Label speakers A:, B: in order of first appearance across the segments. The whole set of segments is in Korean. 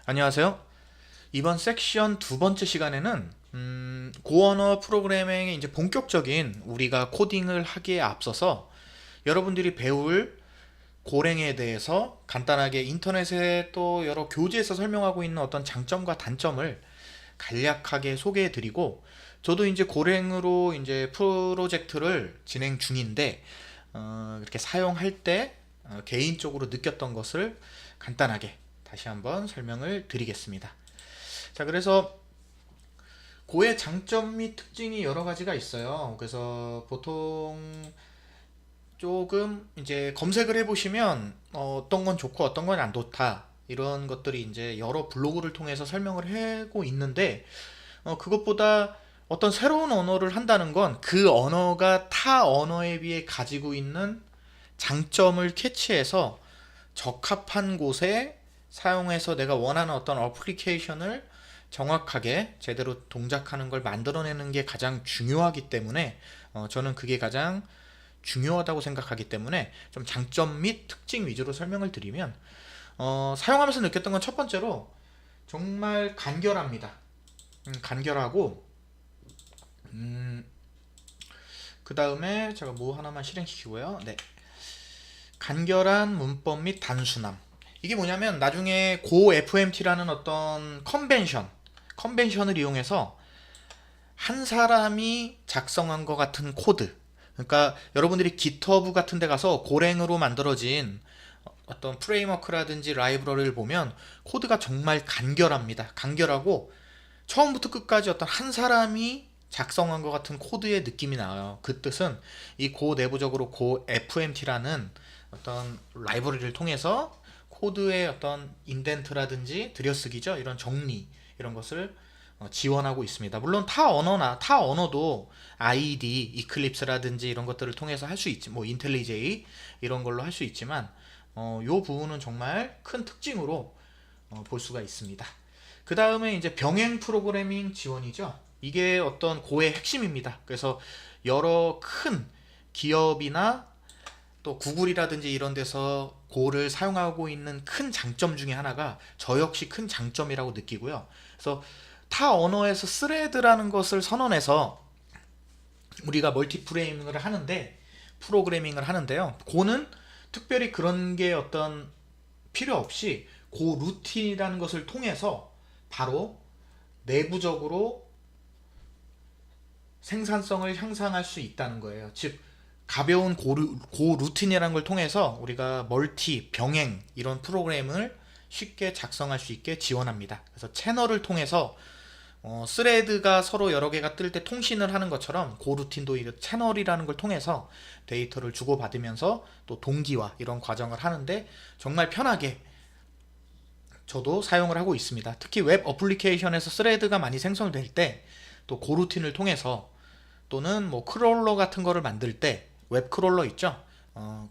A: 안녕하세요. 이번 섹션 두 번째 시간에는 고언어 프로그래밍의 이제 본격적인 우리가 코딩을 하기에 앞서서 여러분들이 배울 고랭에 대해서 간단하게 인터넷에 또 여러 교재에서 설명하고 있는 어떤 장점과 단점을 간략하게 소개해 드리고, 저도 이제 고랭으로 이제 프로젝트를 진행 중인데 이렇게 사용할 때 개인적으로 느꼈던 것을 간단하게 다시 한번 설명을 드리겠습니다. 자, 그래서 고의 장점 및 특징이 여러 가지가 있어요. 그래서 보통 조금 이제 검색을 해보시면 어떤 건 좋고 어떤 건 안 좋다, 이런 것들이 이제 여러 블로그를 통해서 설명을 하고 있는데, 그것보다 어떤 새로운 언어를 한다는 건 그 언어가 타 언어에 비해 가지고 있는 장점을 캐치해서 적합한 곳에 사용해서 내가 원하는 어떤 어플리케이션을 정확하게 제대로 동작하는 걸 만들어내는 게 가장 중요하기 때문에, 저는 그게 가장 중요하다고 생각하기 때문에 좀 장점 및 특징 위주로 설명을 드리면, 사용하면서 느꼈던 건 첫 번째로 정말 간결합니다. 간결하고, 그 다음에 제가 뭐 하나만 실행시키고요. 네, 간결한 문법 및 단순함. 이게 뭐냐면 나중에 고 FMT라는 어떤 컨벤션을 이용해서 한 사람이 작성한 것 같은 코드, 그러니까 여러분들이 깃허브 같은 데 가서 고랭으로 만들어진 어떤 프레임워크라든지 라이브러리를 보면 코드가 정말 간결합니다. 간결하고 처음부터 끝까지 어떤 한 사람이 작성한 것 같은 코드의 느낌이 나와요. 그 뜻은 이 고 내부적으로 고 FMT라는 어떤 라이브러리를 통해서 코드의 어떤 인덴트라든지 들여쓰기죠, 이런 정리, 이런 것을 지원하고 있습니다. 물론 타 언어도 IDE, 이클립스라든지 이런 것들을 통해서 할 수 있지, 뭐 인텔리제이 이런 걸로 할 수 있지만, 요 부분은 정말 큰 특징으로 볼 수가 있습니다. 그 다음에 이제 병행 프로그래밍 지원이죠. 이게 어떤 고의 핵심입니다. 그래서 여러 큰 기업이나 또 구글이라든지 이런 데서 고를 사용하고 있는 큰 장점 중에 하나가 저 역시 큰 장점이라고 느끼고요. 그래서 타 언어에서 스레드라는 것을 선언해서 우리가 프로그래밍을 하는데요. 고는 특별히 그런 게 어떤 필요 없이 고 루틴이라는 것을 통해서 바로 내부적으로 생산성을 향상할 수 있다는 거예요. 즉, 가벼운 고 루틴이라는 걸 통해서 우리가 병행 이런 프로그램을 쉽게 작성할 수 있게 지원합니다. 그래서 채널을 통해서 스레드가 서로 여러 개가 뜰 때 통신을 하는 것처럼 고루틴도 이 채널이라는 걸 통해서 데이터를 주고받으면서 또 동기화 이런 과정을 하는데 정말 편하게 저도 사용을 하고 있습니다. 특히 웹 어플리케이션에서 스레드가 많이 생성될 때 또 고루틴을 통해서, 또는 뭐 크롤러 같은 거를 만들 때 웹 크롤러 있죠?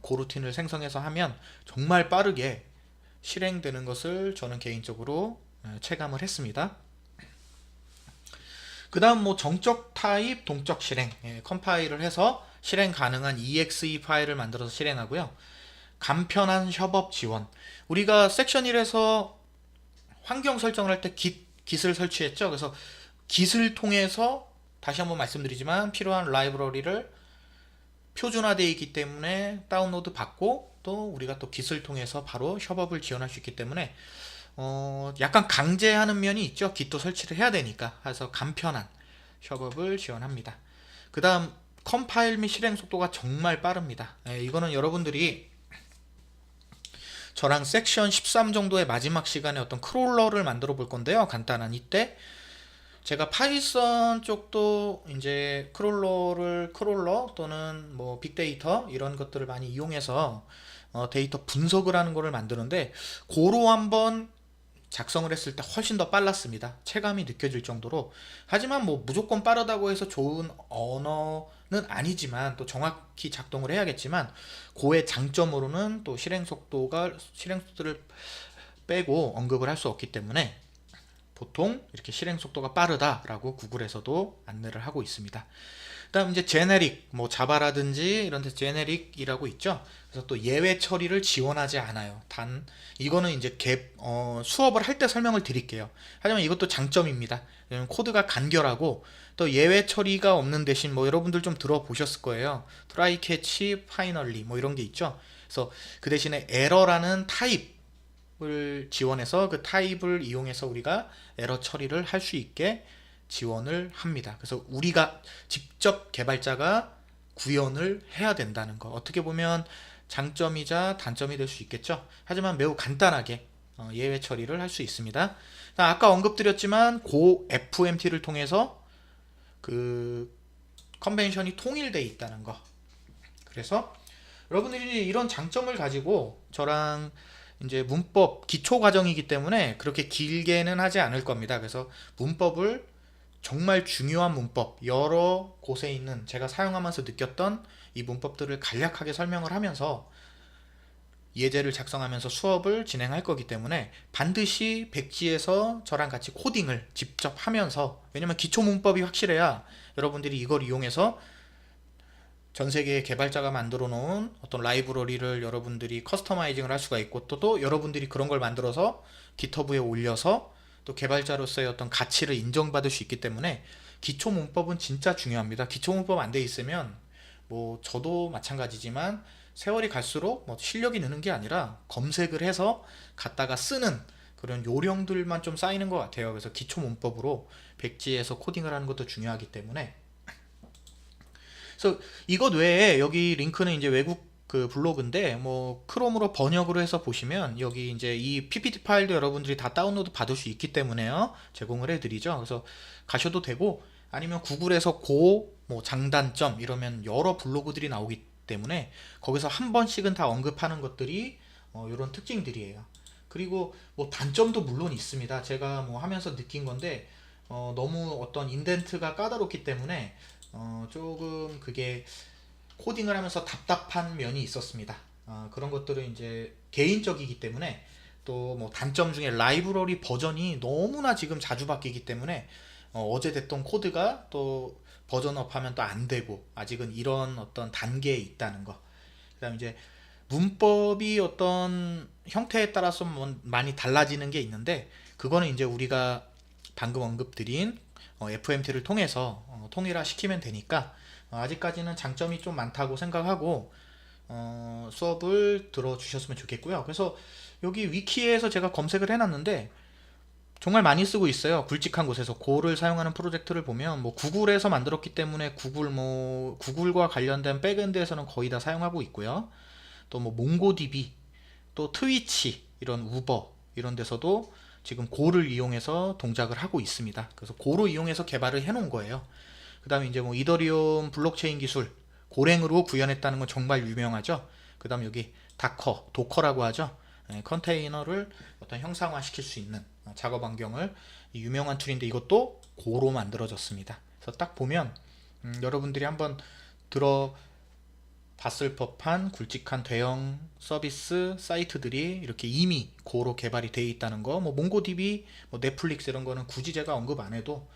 A: 고루틴을 생성해서 하면 정말 빠르게 실행되는 것을 저는 개인적으로 체감을 했습니다. 그 다음 뭐 정적 타입 동적 실행, 컴파일을 해서 실행 가능한 exe 파일을 만들어서 실행하고요. 간편한 협업 지원. 우리가 섹션 1에서 환경 설정을 할 때 git을 설치했죠. 그래서 git을 통해서 다시 한번 말씀드리지만 필요한 라이브러리를 표준화되어 있기 때문에 다운로드 받고, 또 우리가 또 git을 통해서 바로 협업을 지원할 수 있기 때문에 약간 강제하는 면이 있죠. git도 설치를 해야 되니까. 그래서 간편한 협업을 지원합니다. 그 다음 컴파일 및 실행 속도가 정말 빠릅니다. 이거는 여러분들이 저랑 섹션 13 정도의 마지막 시간에 어떤 크롤러를 만들어 볼 건데요. 간단한 이때 제가 파이썬 쪽도 이제 크롤러 또는 뭐 빅데이터 이런 것들을 많이 이용해서 데이터 분석을 하는 거를 만드는데, 고로 한번 작성을 했을 때 훨씬 더 빨랐습니다. 체감이 느껴질 정도로. 하지만 뭐 무조건 빠르다고 해서 좋은 언어는 아니지만, 또 정확히 작동을 해야겠지만, 고의 장점으로는 또 실행 속도를 빼고 언급을 할 수 없기 때문에 보통 이렇게 실행 속도가 빠르다라고 구글에서도 안내를 하고 있습니다. 그다음 이제 제네릭, 뭐 자바라든지 이런 데 제네릭이라고 있죠. 그래서 또 예외 처리를 지원하지 않아요. 단 이거는 이제 수업을 할 때 설명을 드릴게요. 하지만 이것도 장점입니다. 왜냐면 코드가 간결하고 또 예외 처리가 없는 대신 뭐 여러분들 좀 들어보셨을 거예요. 트라이 캐치 파이널리 뭐 이런 게 있죠. 그래서 그 대신에 에러라는 타입을 지원해서 그 타입을 이용해서 우리가 에러 처리를 할 수 있게 지원을 합니다. 그래서 우리가 직접 개발자가 구현을 해야 된다는 거, 어떻게 보면 장점이자 단점이 될 수 있겠죠. 하지만 매우 간단하게 예외 처리를 할 수 있습니다. 아까 언급드렸지만 고 FMT를 통해서 그 컨벤션이 통일되어 있다는 거. 그래서 여러분들이 이런 장점을 가지고 저랑 이제 문법 기초 과정이기 때문에 그렇게 길게는 하지 않을 겁니다. 그래서 문법을 정말 중요한 문법, 여러 곳에 있는 제가 사용하면서 느꼈던 이 문법들을 간략하게 설명을 하면서 예제를 작성하면서 수업을 진행할 거기 때문에 반드시 백지에서 저랑 같이 코딩을 직접 하면서, 왜냐면 기초 문법이 확실해야 여러분들이 이걸 이용해서 전 세계의 개발자가 만들어 놓은 어떤 라이브러리를 여러분들이 커스터마이징을 할 수가 있고, 또 여러분들이 그런 걸 만들어서 깃허브에 올려서 또 개발자로서의 어떤 가치를 인정받을 수 있기 때문에 기초 문법은 진짜 중요합니다. 기초 문법 안 돼 있으면 뭐 저도 마찬가지지만 세월이 갈수록 뭐 실력이 느는 게 아니라 검색을 해서 갖다가 쓰는 그런 요령들만 좀 쌓이는 것 같아요. 그래서 기초 문법으로 백지에서 코딩을 하는 것도 중요하기 때문에, 그래서 이것 외에 여기 링크는 이제 외국 그 블로그인데 뭐 크롬으로 번역으로 해서 보시면 여기 이제 이 PPT 파일도 여러분들이 다 다운로드 받을 수 있기 때문에요. 제공을 해드리죠. 그래서 가셔도 되고, 아니면 구글에서 고 뭐 장단점 이러면 여러 블로그들이 나오기 때문에 거기서 한 번씩은 다 언급하는 것들이 이런 특징들이에요. 그리고 뭐 단점도 물론 있습니다. 제가 뭐 하면서 느낀 건데 너무 어떤 인덴트가 까다롭기 때문에 조금 그게 코딩을 하면서 답답한 면이 있었습니다. 그런 것들은 이제 개인적이기 때문에, 또 뭐 단점 중에 라이브러리 버전이 너무나 지금 자주 바뀌기 때문에 어제 됐던 코드가 또 버전업 하면 또 안 되고, 아직은 이런 어떤 단계에 있다는 거. 그 다음 이제 문법이 어떤 형태에 따라서 많이 달라지는 게 있는데, 그거는 이제 우리가 방금 언급드린 FMT를 통해서 통일화 시키면 되니까 아직까지는 장점이 좀 많다고 생각하고 수업을 들어주셨으면 좋겠고요. 그래서 여기 위키에서 제가 검색을 해놨는데 정말 많이 쓰고 있어요. 굵직한 곳에서 고를 사용하는 프로젝트를 보면 뭐 구글에서 만들었기 때문에 구글과 관련된 백엔드에서는 거의 다 사용하고 있고요. 또 뭐 몽고DB, 또 트위치, 이런 우버 이런 데서도 지금 고를 이용해서 동작을 하고 있습니다. 그래서 고를 이용해서 개발을 해놓은 거예요. 그 다음에 이제 뭐 이더리움 블록체인 기술 고랭으로 구현했다는 건 정말 유명하죠. 그 다음 여기 도커라고 하죠. 컨테이너를 어떤 형상화 시킬 수 있는 작업 환경을, 유명한 툴인데 이것도 고로 만들어졌습니다. 그래서 딱 보면 여러분들이 한번 들어봤을 법한 굵직한 대형 서비스 사이트들이 이렇게 이미 고로 개발이 되어 있다는 거, 뭐 몽고DB, 뭐 넷플릭스 이런 거는 굳이 제가 언급 안 해도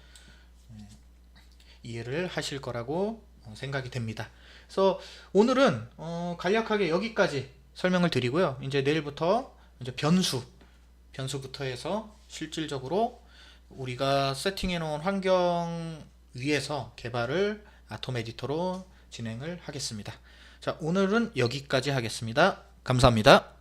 A: 이해를 하실 거라고 생각이 됩니다. 그래서 오늘은 간략하게 여기까지 설명을 드리고요. 이제 내일부터 이제 변수부터 해서 실질적으로 우리가 세팅해 놓은 환경 위에서 개발을 아톰 에디터로 진행을 하겠습니다. 자, 오늘은 여기까지 하겠습니다. 감사합니다.